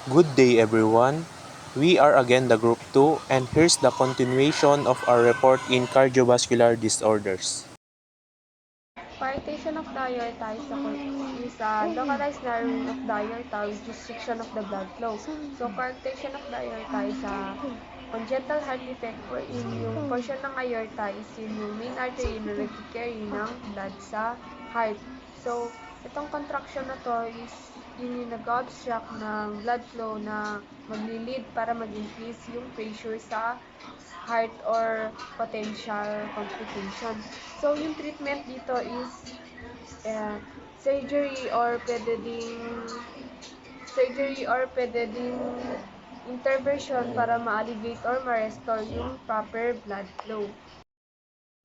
Good day everyone. We are again the group 2 and here's the continuation of our report in cardiovascular disorders. Coarctation of the aorta is a localized narrowing of the aorta with restriction of the blood flow. So, coarctation of the aorta is a congenital heart defect wherein yung portion ng aorta is yung main artery na nag-carry ng blood sa heart. So, itong contraction na to is yung nag-obstruct ng blood flow na magli-lead para mag-increase yung pressure sa heart or potential complication. So, yung treatment dito is uh, surgery or pwede ding intervention para ma-alleviate or ma-restore yung proper blood flow.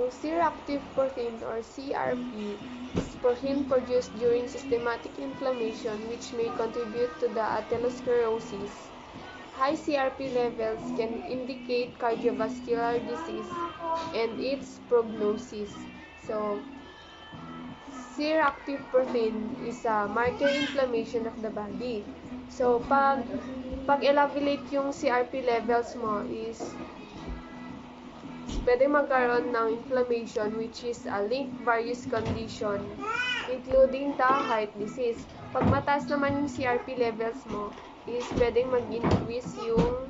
So, C-reactive protein or CRP is protein produced during systematic inflammation which may contribute to the atherosclerosis. High CRP levels can indicate cardiovascular disease and its prognosis. So, C-reactive protein is a marker inflammation of the body. So, pag elevate yung CRP levels mo is pwede magkaroon ng inflammation which is a linked various condition including the heart disease. Pag mataas naman yung CRP levels mo is pwedeng mag-increase yung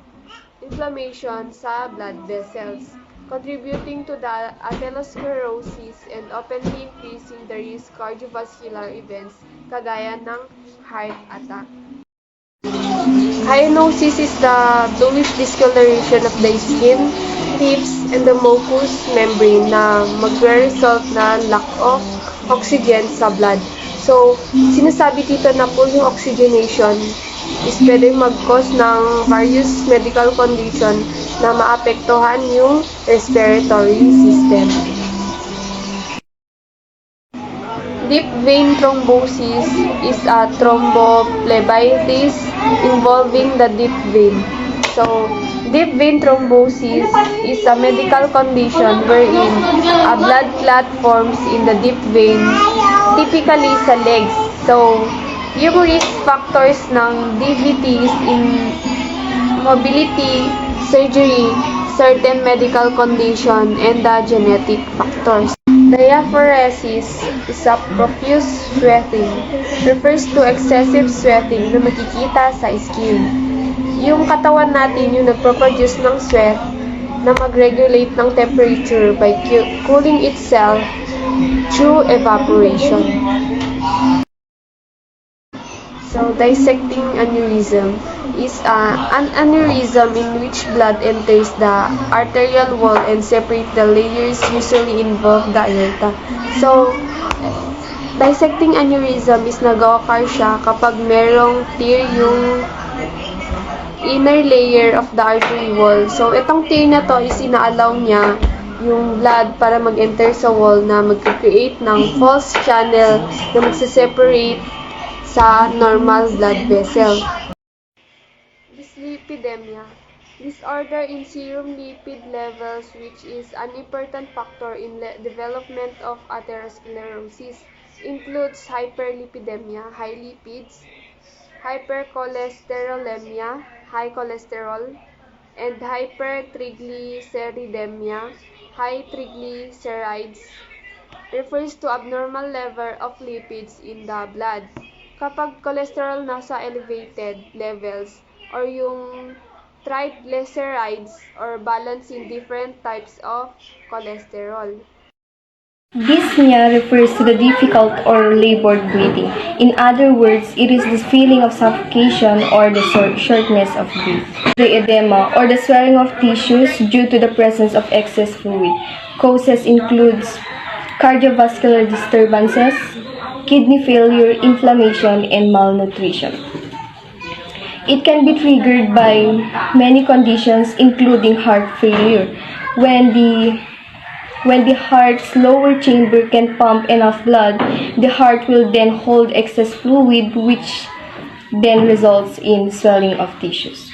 inflammation sa blood vessels, contributing to the atherosclerosis and openly increasing the risk cardiovascular events kagaya ng heart attack. Cyanosis is the bluish discoloration of the skin, lips, and the mucous membrane na magre-result na lack of oxygen sa blood. So, sinasabi dito na full yung oxygenation is pwedeng mag-cause ng various medical condition na maapektuhan yung respiratory system. Deep vein thrombosis is a thrombophlebitis involving the deep vein. So, deep vein thrombosis is a medical condition wherein a blood clot forms in the deep vein, typically sa legs. So, yung risk factors ng DVT is in mobility, surgery, certain medical condition, and the genetic factors. Diaphoresis is a profuse sweating. Refers to excessive sweating na makikita sa skin. Yung katawan natin yung nagproproduce ng sweat na mag-regulate ng temperature by cooling itself through evaporation. So, dissecting aneurysm is an aneurysm in which blood enters the arterial wall and separate the layers usually involve the aorta. So, dissecting aneurysm is nag-occur siya kapag merong tear yung inner layer of the artery wall. So, itong tear na to is ina-allow niya yung blood para mag-enter sa wall na mag-create ng false channel na magse-separate sa normal blood vessel. Dyslipidemia, disorder in serum lipid levels which is an important factor in development of atherosclerosis, includes hyperlipidemia, high lipids, hypercholesterolemia, high cholesterol, and hypertriglyceridemia, high triglycerides, refers to abnormal level of lipids in the blood. Kapag cholesterol nasa elevated levels or yung triglycerides or balance in different types of cholesterol. Dyspnea refers to the difficult or labored breathing. In other words, it is the feeling of suffocation or the shortness of breath. The edema or the swelling of tissues due to the presence of excess fluid. Causes includes cardiovascular disturbances, kidney failure, inflammation, and malnutrition. It can be triggered by many conditions including heart failure. When the heart's lower chamber can pump enough blood, the heart will then hold excess fluid which then results in swelling of tissues.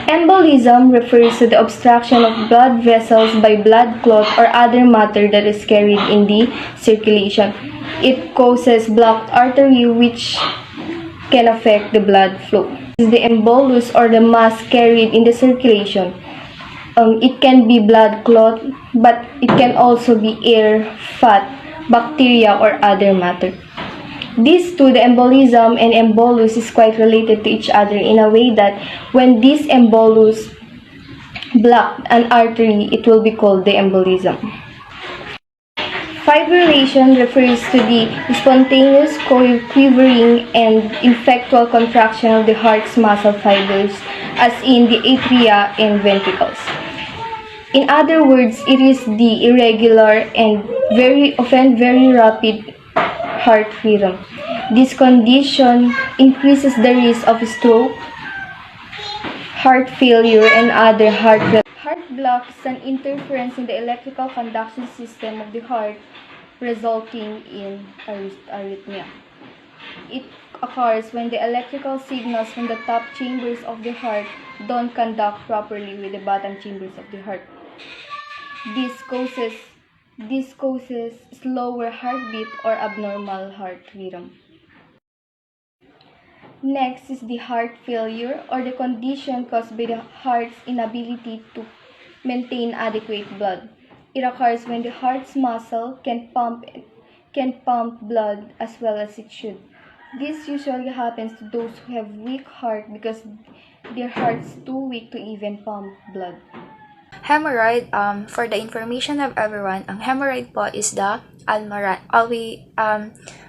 Embolism refers to the obstruction of blood vessels by blood clot or other matter that is carried in the circulation. It causes blocked artery which can affect the blood flow. The embolus or the mass carried in the circulation. It can be blood clot, but it can also be air, fat, bacteria, or other matter. These two, the embolism and embolus, is quite related to each other in a way that when this embolus block an artery, it will be called the embolism. Fibrillation refers to the spontaneous quivering and effectual contraction of the heart's muscle fibers, as in the atria and ventricles. In other words, it is the irregular and often very rapid heart rhythm. This condition increases the risk of stroke, heart failure, and other heart failure. Heart block is an interference in the electrical conduction system of the heart, resulting in arrhythmia. It occurs when the electrical signals from the top chambers of the heart don't conduct properly with the bottom chambers of the heart. This causes slower heartbeat or abnormal heart rhythm. Next is the heart failure, or the condition caused by the heart's inability to maintain adequate blood. It occurs when the heart's muscle can pump blood as well as it should. This usually happens to those who have weak heart because their heart's too weak to even pump blood. Hemorrhoid, for the information of everyone, ang hemorrhoid po is the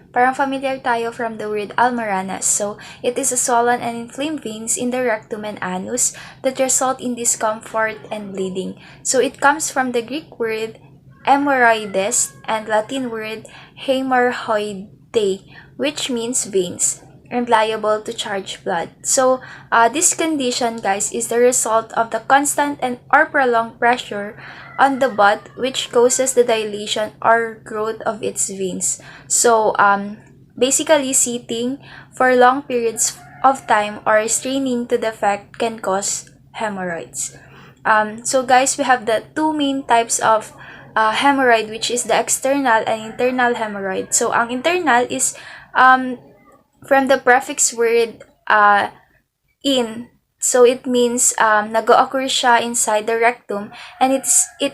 parang familiar tayo from the word almaranas. So, it is a swollen and inflamed veins in the rectum and anus that result in discomfort and bleeding. So, it comes from the Greek word hemorrhoides and Latin word hemorrhoidae, which means veins and liable to charge blood. So, this condition, guys, is the result of the constant and or prolonged pressure on the butt, which causes the dilation or growth of its veins. So, basically, sitting for long periods of time or straining to the effect can cause hemorrhoids. So, guys, we have the two main types of hemorrhoid, which is the external and internal hemorrhoid. So, ang internal is from the prefix word in. So, it means nag-occur siya inside the rectum and it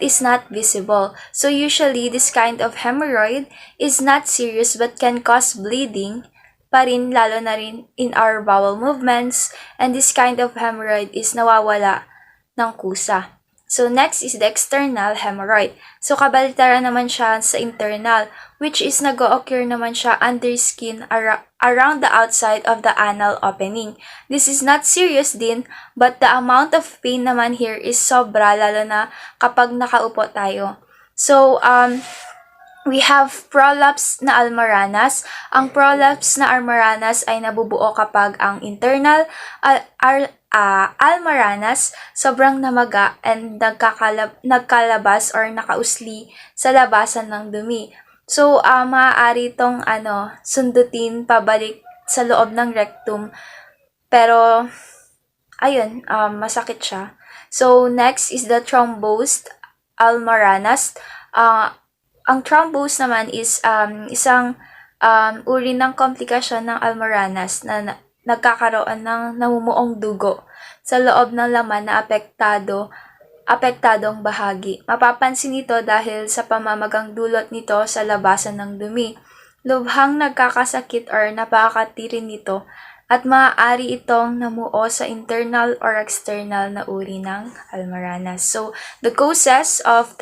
is not visible. So, usually, this kind of hemorrhoid is not serious but can cause bleeding pa rin, lalo na rin in our bowel movements. And this kind of hemorrhoid is nawawala ng kusa. So, next is the external hemorrhoid. So, kabaliktaran naman siya sa internal, which is nag-occur naman siya under skin around the outside of the anal opening. This is not serious din, but the amount of pain naman here is sobra, lalo na kapag nakaupo tayo. So, we have prolapse na almaranas. Ang prolapse na almaranas ay nabubuo kapag ang internal almaranas sobrang namaga and nagkalabas or nakausli sa labasan ng dumi. So, maaari itong sundutin pabalik sa loob ng rectum. Pero, ayun, masakit siya. So, next is the thrombosed almaranas. Ang thrombose naman is isang uri ng komplikasyon ng almaranas na nagkakaroon ng namumuong dugo sa loob ng laman na apektadong bahagi. Mapapansin ito dahil sa pamamagang dulot nito sa labasan ng dumi. Lubhang nagkakasakit or napakatirin nito at maaari itong namuo sa internal or external na uri ng almaranas. So, the causes of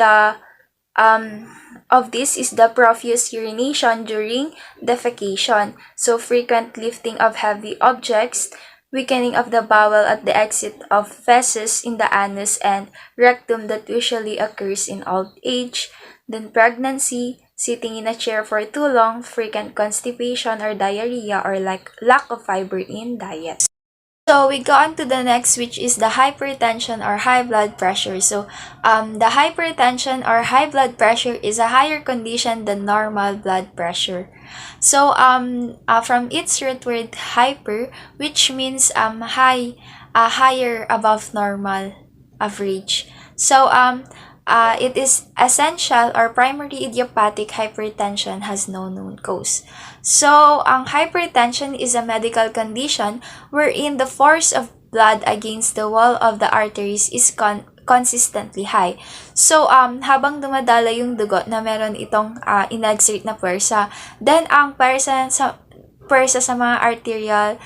this is the profuse urination during defecation. So, frequent lifting of heavy objects, weakening of the bowel at the exit of feces in the anus and rectum that usually occurs in old age, then pregnancy, sitting in a chair for too long, frequent constipation or diarrhea, or lack of fiber in diet. So, we go on to the next, which is the hypertension or high blood pressure. So, the hypertension or high blood pressure is a higher condition than normal blood pressure. So, from its root word hyper, which means higher above normal average. So, it is essential or primary idiopathic hypertension has no known cause. So, ang hypertension is a medical condition wherein the force of blood against the wall of the arteries is consistently high. So, habang dumadala yung dugo na meron itong inexert na puwersa, then ang puwersa sa mga arterial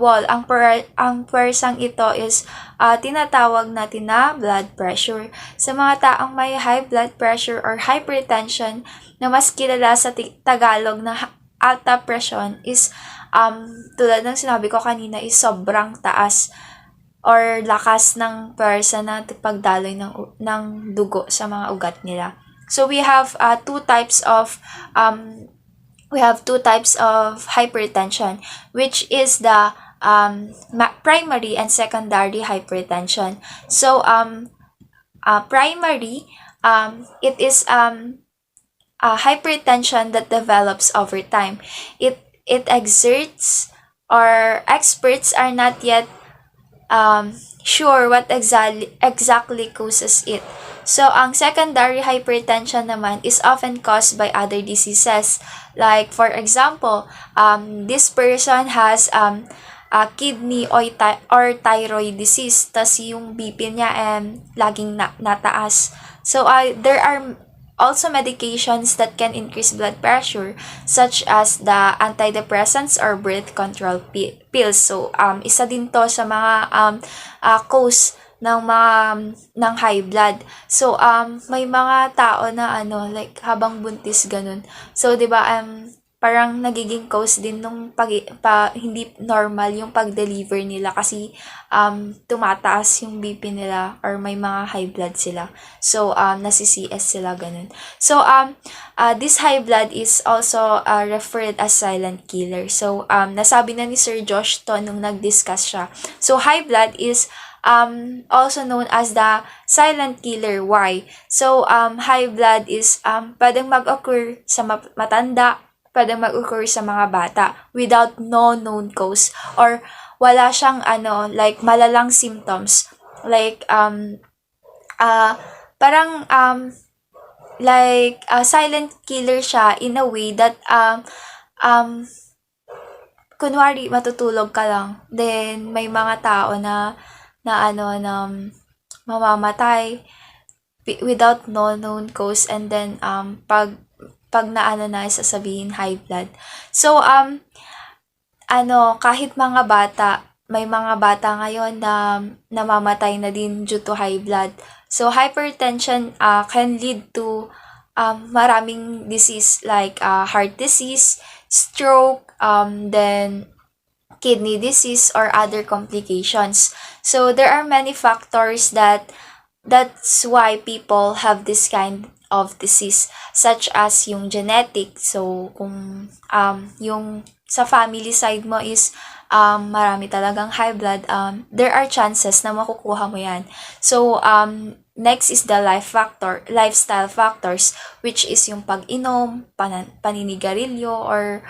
wall, ang puwersang ito is tinatawag natin na blood pressure. Sa mga taong may high blood pressure or hypertension na mas kilala sa Tagalog na alta presyon is tulad ng sinabi ko kanina is sobrang taas or lakas ng puwersa na pagdaloy ng dugo sa mga ugat nila. So we have two types of hypertension, which is the primary and secondary hypertension. So primary, it is hypertension that develops over time. It exerts, or experts are not yet sure what exactly causes it. So, ang secondary hypertension naman is often caused by other diseases. Like, for example, this person has a kidney or thyroid disease, tas yung BP niya laging nataas. So, there are also medications that can increase blood pressure, such as the antidepressants or birth control pills. So, isa din to sa mga cause ng high blood. So, may mga tao na like habang buntis ganun. So, 'di ba, parang nagiging cause din nung hindi normal yung pag-deliver nila kasi tumataas yung BP nila or may mga high blood sila. So, nasi-CS sila ganun. So, this high blood is also referred as silent killer. So, nasabi na ni Sir Josh to nung nag-discuss siya. So, high blood is also known as the silent killer. Why? So, high blood is pwedeng mag-occur sa matanda, pwedeng mag-occur sa mga bata without no known cause, or wala siyang like malalang symptoms, like parang silent killer siya in a way that kunwari matutulog ka lang, then may mga tao na mamamatay without no known cause, and then pag na sasabihin high blood. So, kahit mga bata, may mga bata ngayon na namamatay na din due to high blood. So, hypertension can lead to maraming disease like heart disease, stroke, then kidney disease, or other complications. So, there are many factors that's why people have this kind of disease, such as yung genetic. So, kung yung sa family side mo is marami talagang high blood, there are chances na makukuha mo yan. So, next is the lifestyle factors, which is yung pag-inom, paninigarilyo, or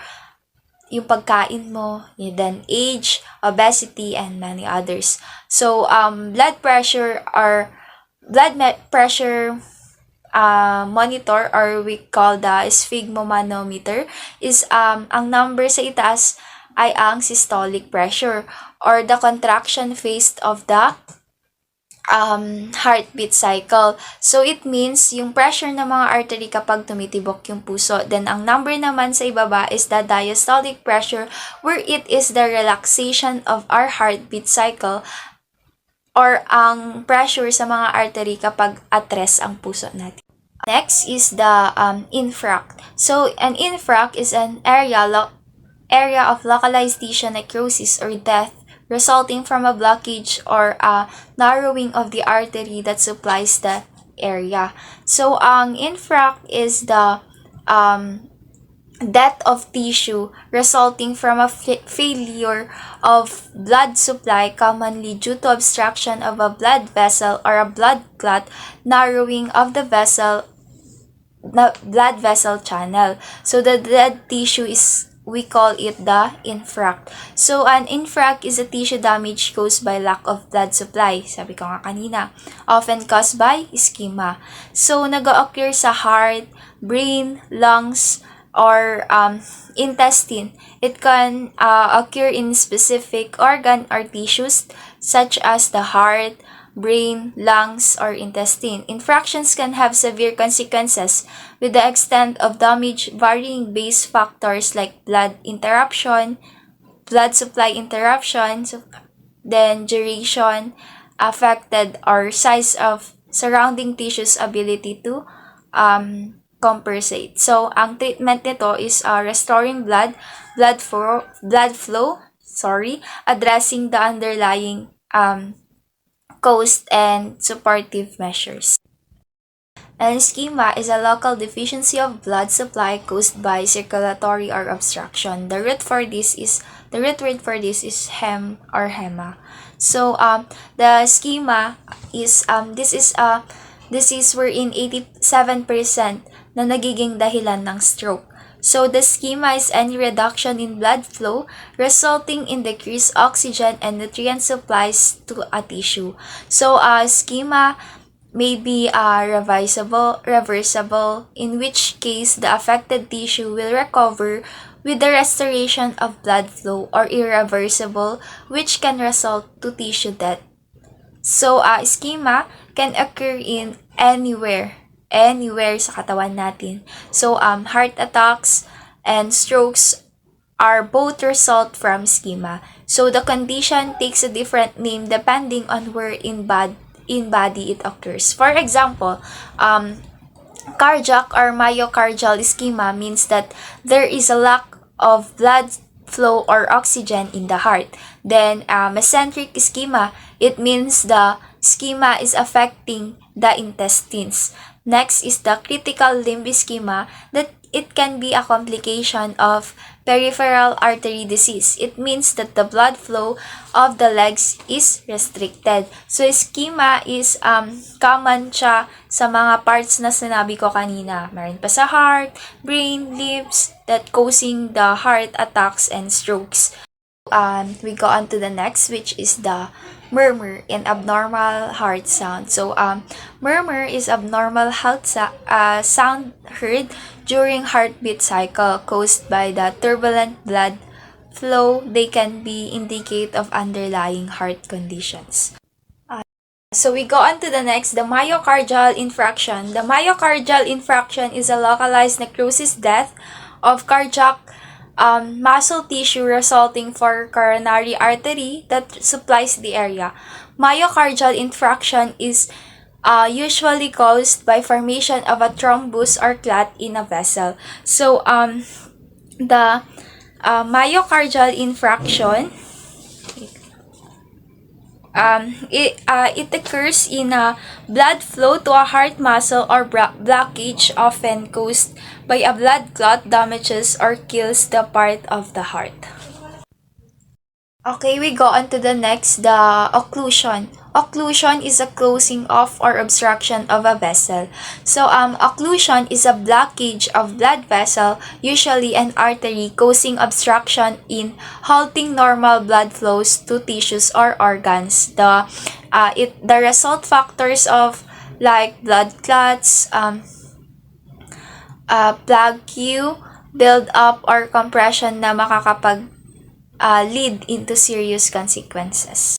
yung pagkain mo, then age, obesity, and many others. So, blood pressure monitor, or we call the sphygmomanometer, is ang number sa itaas ay ang systolic pressure, or the contraction phase of the heartbeat cycle. So, it means yung pressure ng mga artery kapag tumitibok yung puso. Then, ang number naman sa ibaba is the diastolic pressure, where it is the relaxation of our heartbeat cycle, or ang pressure sa mga artery kapag at rest ang puso natin. Next is the infarct. So, an infarct is an area of localized tissue necrosis or death resulting from a blockage or a narrowing of the artery that supplies the area. So, ang infarct is the death of tissue resulting from a failure of blood supply, commonly due to obstruction of a blood vessel or a blood clot, narrowing of the blood vessel channel. So, the dead tissue is we call it the infarct. So, an infarct is a tissue damage caused by lack of blood supply, sabi ko nga kanina, often caused by ischemia. So, nag-occur sa heart, brain, lungs, or intestine. It can occur in specific organ or tissues such as the heart, brain, lungs, or intestine. Infractions can have severe consequences with the extent of damage varying based factors like blood interruption, blood supply interruption, then duration, affected or size of surrounding tissues ability to compensate. So, ang treatment nito is restoring blood flow, addressing the underlying cause and supportive measures. An ischemia is a local deficiency of blood supply caused by circulatory or obstruction. The root word for this is hem or hema. So the ischemia is this is a disease wherein 87% na nagiging dahilan ng stroke. So the ischemia is any reduction in blood flow resulting in decreased oxygen and nutrient supplies to a tissue. So ischemia may be reversible, in which case the affected tissue will recover with the restoration of blood flow, or irreversible, which can result to tissue death. So ischemia can occur in anywhere sa katawan natin. So, heart attacks and strokes are both result from ischemia. So, the condition takes a different name depending on where in body it occurs. For example, cardiac or myocardial ischemia means that there is a lack of blood flow or oxygen in the heart. Then, mesenteric ischemia, it means the ischemia is affecting the intestines. Next is the critical limb ischemia, that it can be a complication of peripheral artery disease. It means that the blood flow of the legs is restricted. So ischemia is common siya sa mga parts na sinabi ko kanina. Meron pa sa heart, brain, limbs, that causing the heart attacks and strokes. We go on to the next, which is the murmur and abnormal heart sound. So, murmur is abnormal sound heard during heartbeat cycle caused by the turbulent blood flow. They can be indicate of underlying heart conditions. So we go on to the next, the myocardial infarction. The myocardial infarction is a localized necrosis death of cardiac muscle tissue resulting for coronary artery that supplies the area. Myocardial infarction is usually caused by formation of a thrombus or clot in a vessel. So the myocardial infarction, it occurs in a blood flow to a heart muscle or blockage, often caused by a blood clot, damages or kills the part of the heart. Okay, we go on to the next, the occlusion. Occlusion is a closing off or obstruction of a vessel. So, occlusion is a blockage of blood vessel, usually an artery, causing obstruction in halting normal blood flows to tissues or organs. The result factors of like blood clots, plaque, build up or compression na makakapag lead into serious consequences.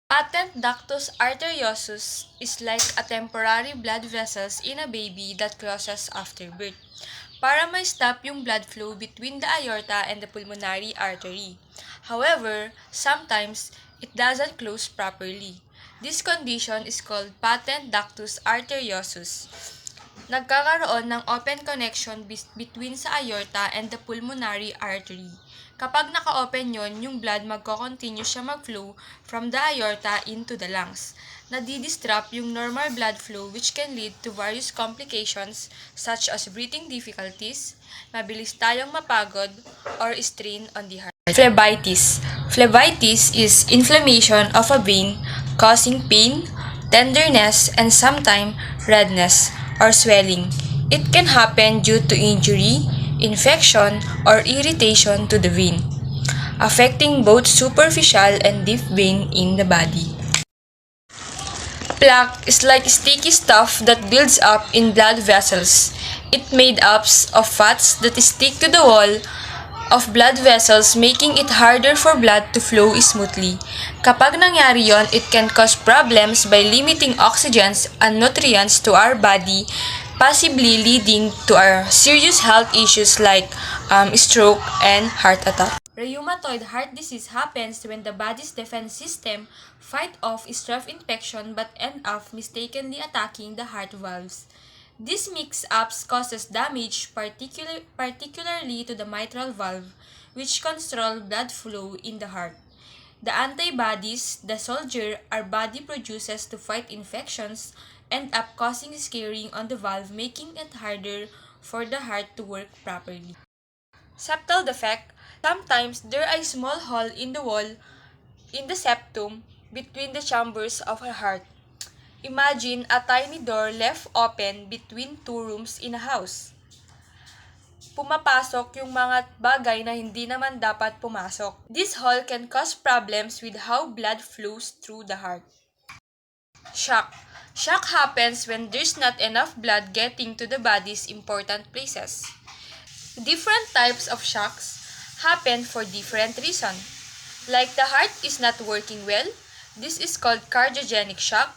Patent ductus arteriosus is like a temporary blood vessels in a baby that closes after birth, para ma-stop yung blood flow between the aorta and the pulmonary artery. However, sometimes it doesn't close properly. This condition is called patent ductus arteriosus. Nagkakaroon ng open connection between sa aorta and the pulmonary artery. Kapag naka-open yon, yung blood magko-continue siya mag-flow from the aorta into the lungs. Nadi-disrupt yung normal blood flow, which can lead to various complications such as breathing difficulties, mabilis tayong mapagod, or strain on the heart. Phlebitis. Phlebitis is inflammation of a vein causing pain, tenderness, and sometimes redness or swelling. It can happen due to injury, infection, or irritation to the vein, affecting both superficial and deep vein in the body. Plaque is like sticky stuff that builds up in blood vessels. It made up of fats that stick to the wall of blood vessels, making it harder for blood to flow smoothly. Kapag nangyari yon, it can cause problems by limiting oxygens and nutrients to our body, possibly leading to our serious health issues like stroke and heart attack. Rheumatoid heart disease happens when the body's defense system fight off strep infection but end up mistakenly attacking the heart valves. This mix-ups causes damage particularly to the mitral valve, which control blood flow in the heart. The antibodies the soldier our body produces to fight infections end up causing scarring on the valve, making it harder for the heart to work properly. Septal defect. Sometimes there is a small hole in the wall in the septum between the chambers of a heart. Imagine a tiny door left open between two rooms in a house. Pumapasok yung mga bagay na hindi naman dapat pumasok. This hole can cause problems with how blood flows through the heart. Shock. Shock happens when there's not enough blood getting to the body's important places. Different types of shocks happen for different reasons. Like the heart is not working well, this is called cardiogenic shock,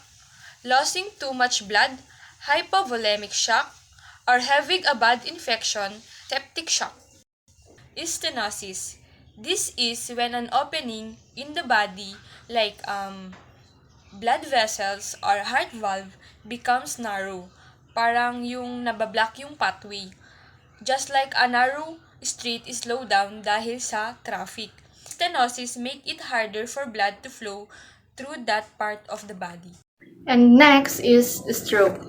losing too much blood, hypovolemic shock, or having a bad infection, septic shock. Stenosis. This is when an opening in the body, like blood vessels or heart valve, becomes narrow. Parang yung nabablock yung pathway. Just like a narrow street is slowed down dahil sa traffic. Stenosis make it harder for blood to flow through that part of the body. And next is stroke.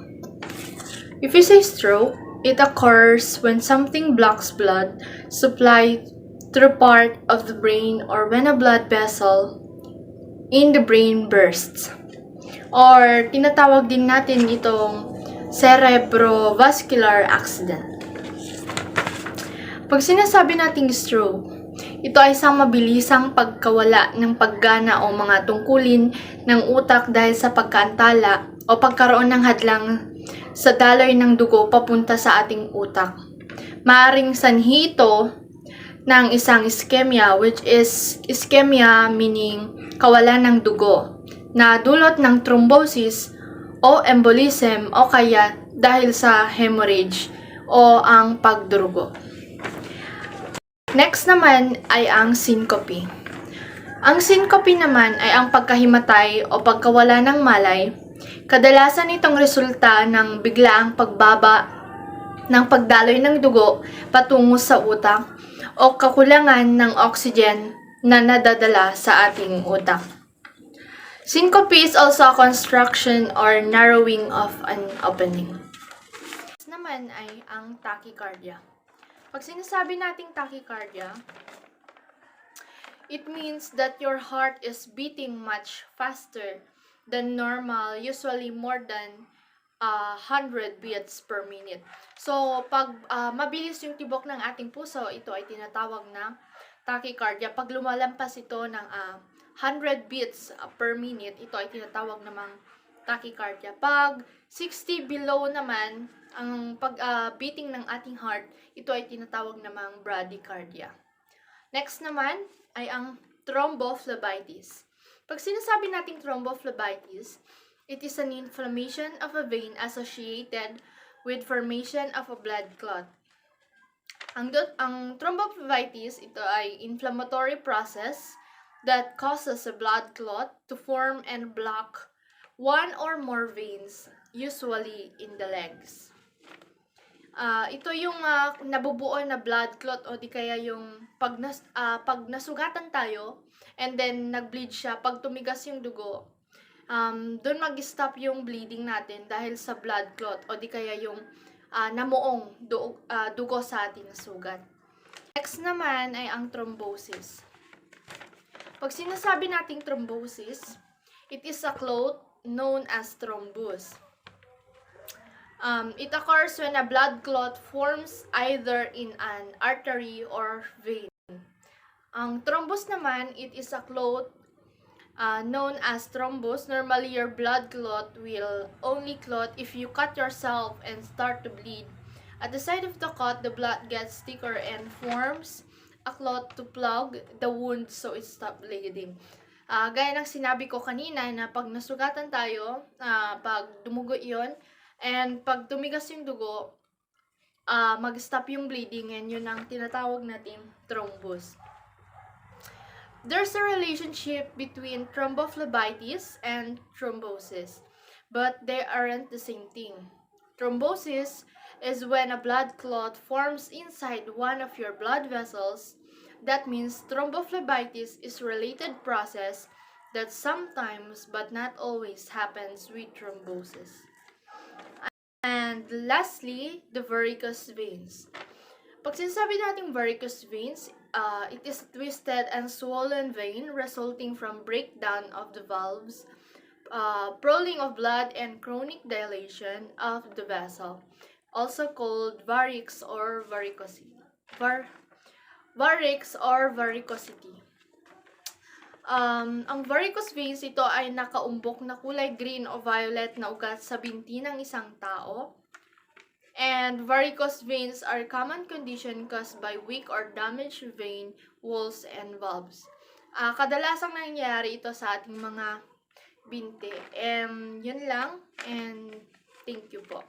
If you say stroke, it occurs when something blocks blood supply through part of the brain or when a blood vessel in the brain bursts. Or tinatawag din natin itong cerebrovascular accident. Pag sinasabi nating stroke, ito ay isang mabilisang pagkawala ng paggana o mga tungkulin ng utak dahil sa pagkaantala o pagkaroon ng hadlang sa daloy ng dugo papunta sa ating utak. Maaring sanhi ito ng isang ischemia, which is ischemia meaning kawalan ng dugo, na dulot ng thrombosis o embolism o kaya dahil sa hemorrhage o ang pagdurugo. Next naman ay ang syncope. Ang syncope naman ay ang pagkahimatay o pagkawala ng malay. Kadalasan itong resulta ng biglaang pagbaba ng pagdaloy ng dugo patungo sa utak o kakulangan ng oxygen na nadadala sa ating utak. Syncope is also a construction or narrowing of an opening. Next naman ay ang tachycardia. Pag sinasabi nating tachycardia, it means that your heart is beating much faster than normal, usually more than 100 beats per minute. So, pag mabilis yung tibok ng ating puso, ito ay tinatawag na tachycardia. Pag lumalampas ito ng 100 beats per minute, ito ay tinatawag namang tachycardia. Pag 60 below naman, ang beating ng ating heart, ito ay tinatawag namang bradycardia. Next naman ay ang thrombophlebitis. Pag sinasabi nating thrombophlebitis, it is an inflammation of a vein associated with formation of a blood clot. Ang thrombophlebitis, ito ay inflammatory process that causes a blood clot to form and block one or more veins, usually in the legs. Ito yung nabubuo na blood clot o di kaya yung pag nasugatan tayo and then nag-bleed siya, pag tumigas yung dugo, doon mag-stop yung bleeding natin dahil sa blood clot o di kaya yung namuong dugo sa ating sugat. Next naman ay ang thrombosis. Pag sinasabi nating thrombosis, it is a clot known as thrombus. It occurs when a blood clot forms either in an artery or vein. Ang thrombus naman, it is a clot known as thrombus. Normally, your blood clot will only clot if you cut yourself and start to bleed. At the side of the cut, the blood gets thicker and forms a clot to plug the wound so it stops bleeding. Gaya ng sinabi ko kanina na pag nasugatan tayo, pag dumugo yon and pag tumigas yung dugo, mag-stop yung bleeding and yun ang tinatawag natin thrombus. There's a relationship between thrombophlebitis and thrombosis, but they aren't the same thing. Thrombosis is when a blood clot forms inside one of your blood vessels. That means thrombophlebitis is a related process that sometimes but not always happens with thrombosis. And lastly, the varicose veins. Pag sinasabi natin varicose veins, it is a twisted and swollen vein resulting from breakdown of the valves, pooling of blood, and chronic dilation of the vessel, also called varix or varicosity. Varix or varicosity. Ang varicose veins, ito ay nakaumbok na kulay green o violet na ugat sa binti ng isang tao. And varicose veins are a common condition caused by weak or damaged vein walls and valves. Kadalasang nangyayari ito sa ating mga binti. Yun lang. And thank you po.